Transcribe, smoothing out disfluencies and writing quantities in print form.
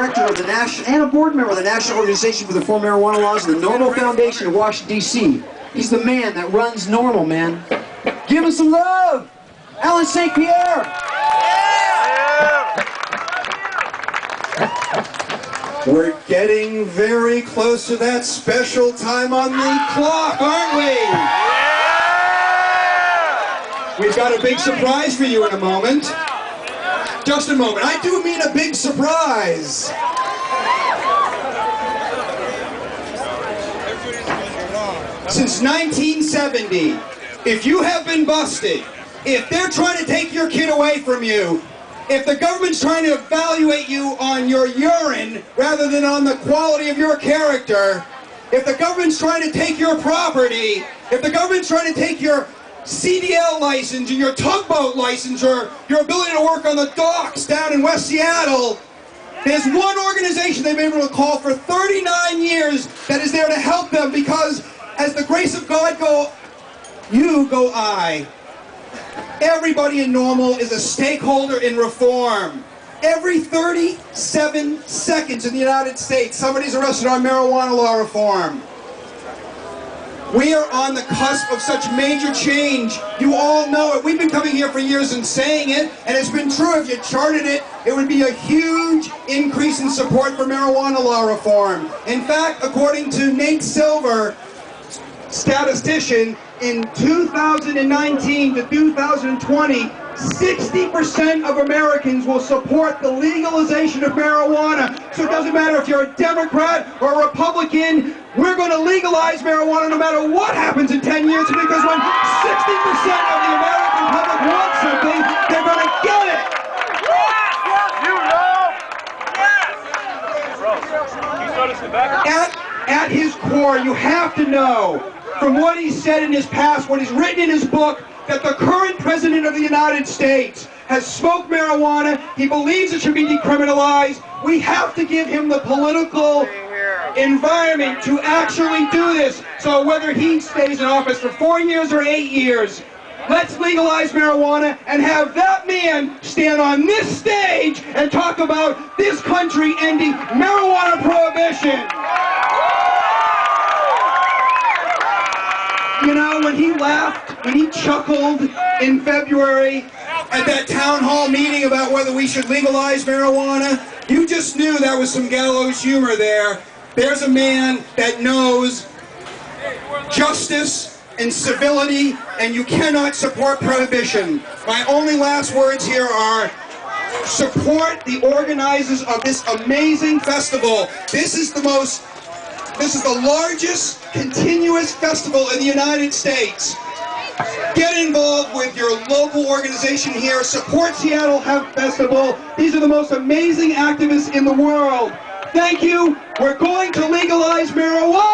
director of the National, and a board member of the National Organization for the Reform Marijuana Laws and the NORML Foundation of Washington, D.C. He's the man that runs NORML, man. Give him some love! Allen St. Pierre! We're getting very close to that special time on the clock, aren't we? We've got a big surprise for you in a moment. Just a moment. I do mean a big surprise. Since 1970, if you have been busted, if they're trying to take your kid away from you, if the government's trying to evaluate you on your urine rather than on the quality of your character, if the government's trying to take your property, if the government's trying to take your CDL license or your tugboat license or your ability to work on the docks down in West Seattle, there's one organization they've been able to call for 39 years that is there to help them, because as the grace of God go, you go I. Everybody in NORML is a stakeholder in reform. Every 37 seconds in the United States, somebody's arrested on marijuana law reform. We are on the cusp of such major change. You all know it. We've been coming here for years and saying it, and it's been true. If you charted it, it would be a huge increase in support for marijuana law reform. In fact, according to Nate Silver, statistician, in 2019 to 2020, 60% of Americans will support the legalization of marijuana. So it doesn't matter if you're a Democrat or a Republican, we're going to legalize marijuana no matter what happens in 10 years, because when 60% of the American public wants something, they're going to get it. At his core, you have to know, from what he's said in his past, what he's written in his book, that the current president of the United States has smoked marijuana. He believes it should be decriminalized. We have to give him the political environment to actually do this. So whether he stays in office for 4 years or 8 years, let's legalize marijuana and have that man stand on this stage and talk about this country ending marijuana prohibition. You know, when he laughed, when he chuckled in February at that town hall meeting about whether we should legalize marijuana, you just knew that was some gallows humor there. There's a man that knows justice and civility, and you cannot support prohibition. My only last words here are, support the organizers of this amazing festival. This is the largest continuous festival in the United States. Get involved with your local organization here. Support Seattle Hemp Festival. These are the most amazing activists in the world. Thank you. We're going to legalize marijuana.